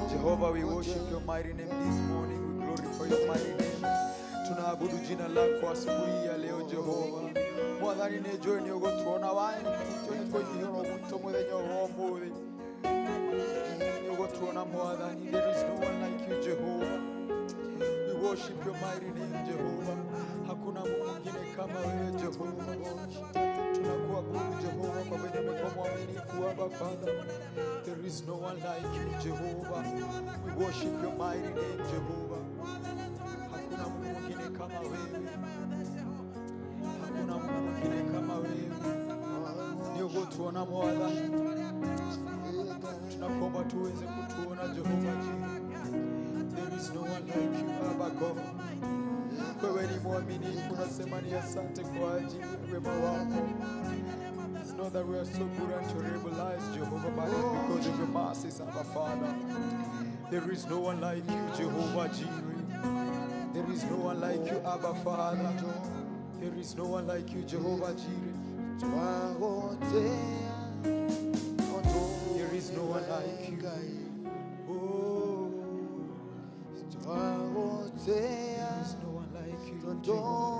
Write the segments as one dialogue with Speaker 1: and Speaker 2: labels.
Speaker 1: Jehovah, we worship your mighty name this morning. We glorify your mighty name. Tunaabudu jina lako asubuhi ya leo Jehova. Mwathani ne joy ni ugotuona wani tuni kwa hiyo muntu muthenya wa umuthi. Ni ugotuona Mwathani, there is no one like you Jehovah. We worship your mighty name Jehovah. Hakuna Mungu mwingine kama wewe Jehova. Tunakuabudu Jehova kwa wenye umekuwa mwaminifu Baba Father. There is no one like you Jehovah. We worship your mighty name Jehovah. Hakuna Mungu mwingine kama wewe. Hakuna Mungu mwingine kama wewe. Ni ugotuona Mwathani. Tunakuomba tuweze kutuona Jehova Jireh. There is no one like you Baba God. Wewe ni mwaminifu, nasema ni asante kwa ajili ya wema wako. It's not that we are so good and terrible lives, Jehovah, but it's because of your mercies, Abba Father. There is no one like you, Jehovah Jireh. There is no one like you, Abba Father. There is no one like you, Jehovah Jireh. There is no one like you. Oh, there is no one like you, Jehovah.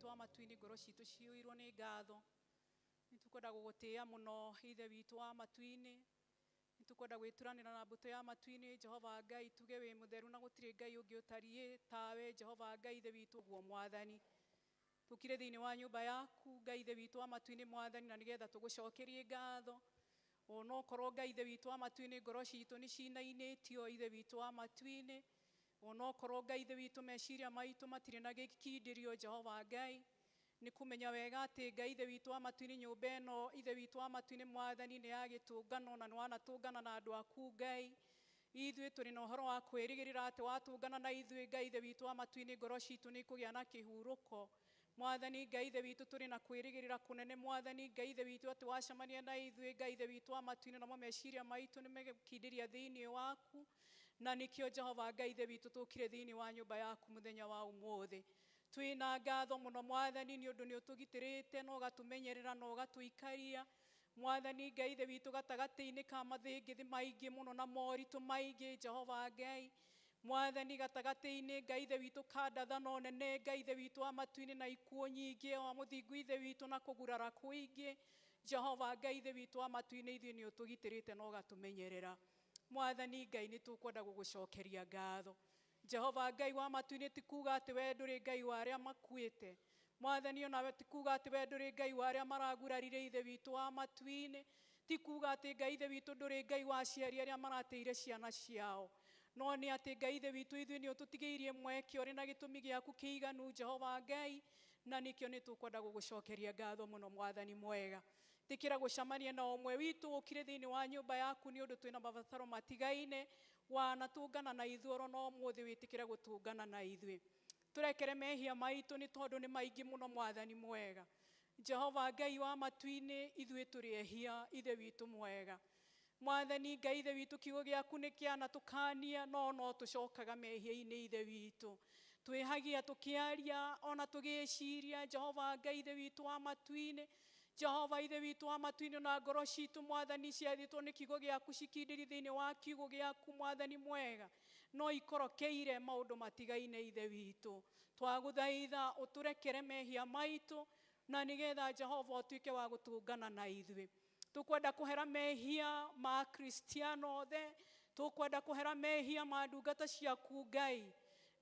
Speaker 2: witũ wa matu-inĩ ngoro citũ ciũirwo nĩ ngatho. Nĩtũkwenda gũgũtĩĩa mũno ithe witũ wa matu-inĩ. Nĩtũkwenda gwĩturanĩra na mbũtũ ya matu-inĩ Jehova Ngai, tuge wĩ mũtheru na gũtirĩ Ngai ũngĩ ũtariĩ tawe Jehova Ngai ithe witũ guo Mwathani. Tũkire thĩinĩ wa nyũmba yaku Ngai ithe witũ wa matu-inĩ Mwathani, na nĩgetha tũgũcokerie ngatho. Onokorwo Ngai ithe witũ wa matu-inĩ ngoro citũ nĩ cinainĩtio ithe witũ wa matu-inĩ. Onokorwo Ngai ithe witũ meciria maitũ matirĩ na gĩkindĩrio Jehova Ngai, nĩ kũmenya wega atĩ Ngai ithe witũ wa matu-inĩ nyũmba ĩno ithe witũ wa matu-inĩ Mwathani nĩ ya gĩtũngano, na nĩ wanatũngana na andũ aku Ngai. Ithuĩ tũrĩ na ũhoro wa kwĩrĩgĩrĩra atĩ watũngana na ithuĩ Ngai ithe witũ wa matu-inĩ ngoro citũ nĩ ikũgĩa na kĩhurũko. Mwathani Ngai ithe witũ tũrĩ na kwĩrĩgĩrĩra kũnene Mwathani Ngai ithe witũ atĩ wacemania na ithuĩ Ngai ithe witũ wa matu-inĩ namo meciria maitũ nĩ megũkindĩria thĩinĩ waku, na nĩkĩo Jehova Ngai ithe witũ tũkire thĩinĩ wa nyũmba yaku mũthenya wa ũmũthĩ. Twĩna ngatho mũno Mwathani nĩ ũndũ nĩ ũtũgitĩrĩte na ũgatũmenyerera na ũgatũikaria. Mwathani Ngai ithe witũ gatagatĩ-inĩ ka mathĩngĩthĩ maingĩ mũno na moritũ maingĩ Jehova Ngai. Mwathani gatagatĩ-inĩ Ngai ithe witũ ka ndathano nene Ngai ithe witũ wa matu-inĩ na ikuũ nyingĩ wa mũthingu ithe witũ na kũgurara kũingĩ Jehova Ngai ithe witũ wa matu-inĩ ithuĩ nĩ ũtũgitĩrĩte na ũgatũmenyerera. Mwathani Ngai nĩ tũkwenda gũgũcokeria ngatho. Jehova Ngai wa matu-inĩ ti kuga atĩ we ndũrĩ Ngai wa arĩa makuĩte. Mwathani onawe ti kuga atĩ we ndũrĩ Ngai wa arĩa maragurarire ithe witũ wa matu-inĩ. Ti kuga atĩ Ngai ithe witũ ndũrĩ Ngai wa aciari arĩa marateire ciana ciao. No nĩ atĩ Ngai ithe witũ ithuĩ nĩ ũtũtigĩirie mweke ũrĩ na gĩtũmi gĩaku kĩiganu Jehova Ngai, na nĩkĩo nĩ tũkwenda gũgũcokeria ngatho mũno Mwathani mwega. Tĩkĩra gũcemania na ũmwe witũ ũkire thĩinĩ wa nyũmba yaku nĩ ũndũ twĩna mabataro matigaine. Wanatũngana na ithuĩ oro no ũmũthĩ wĩtĩkĩre gũtũngana na ithuĩ. Tũrekere mehia maitũ nĩ tondũ nĩ maingĩ mũno Mwathani mwega. Jehova Ngai wa matu-inĩ ithuĩ tũrĩ ehia ithe witũ mwega. Mwathani Ngai ithe witũ kiugo gĩaku nĩ kĩanatũkania no tũcokaga mehia-inĩ ithe witũ. Twĩhagia tũkĩaria ona tũgĩciria Jehova Ngai ithe witũ wa matu-inĩ. Jehova ithe witũ wa matu-inĩ na ngoro citũ Mwathani ciathĩtwo nĩ kiugo gĩaku cikindĩri thĩinĩ wa kiugo gĩaku Mwathani mwega. No ikorokeire maũndũ matigaine ithe witũ. Twagũthaitha ũtũrekere mehia maitũ na nĩgetha Jehova ũtuĩke wa gũtũngana na ithuĩ. Tũkwenda kũhera mehia ma Kristiano othe. Tũkwenda kũhera mehia ma ndungata ciaku Ngai.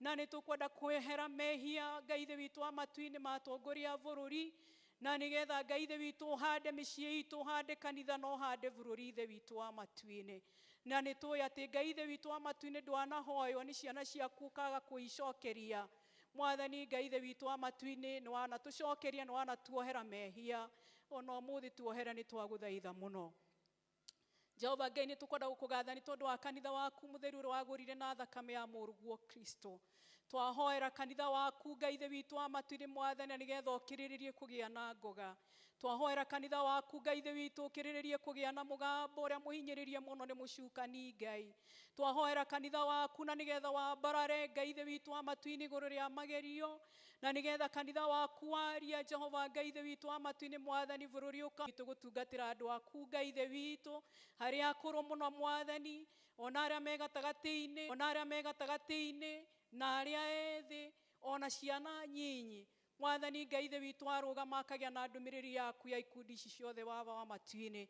Speaker 2: Na nĩ tũkwenda kwehera mehia Ngai ithe witũ wa matu-inĩ ma atongoria a bũrũri. Na nĩgetha Ngai ithe witũ ũhande mĩciĩ itũ, ũhande kanitha na ũhande bũrũri ithe witũ wa matu-inĩ. Na nĩ tũĩ atĩ Ngai ithe witũ wa matu-inĩ ndwanahoywo nĩ ciana ciaku ũkaga kwĩcokeria. Mwathani Ngai ithe witũ wa matu-inĩ nĩ wanatũcokeria, nĩ wanatuohera mehia. Ona ũmũthĩ tuohera nĩ twagũthaitha mũno. Jehova Ngai nĩ tũkwenda gũkũgatha nĩ tondũ wa kanitha waku mũtheru ũrĩa wagũrire na thakame ya mũrũguo Kristo. Twahoera kanitha waku Ngai ithe witũ wa matu-inĩ Mwathani nĩgetha ũkĩrĩrĩrie kũgĩa na ngoga. Twahoera kanitha waku Ngai ithe witũ ũkĩrĩrĩrie kũgĩa na mũgambo ũrĩa mũhinyĩrĩrie mũno nĩ mũcukani Ngai. Twahoera kanitha waku na nĩgetha wambarare Ngai ithe witũ wa matu-inĩ igũrũ rĩa magerio. Na nĩgetha kanitha waku waria Jehova Ngai ithe witũ wa matu-inĩ Mwathani bũrũri gũtungatĩra andũ aku Ngai ithe witũ. Harĩa akũrũ mũno Mwathani, ona arĩa me gatagatĩ-inĩ, na arĩa ethĩ, ona ciana nyinyi. Mwathani Ngai ithe witũ arũgama akagĩa na ndũmĩrĩri yaku ya ikundi ici ciothe wa matu-inĩ.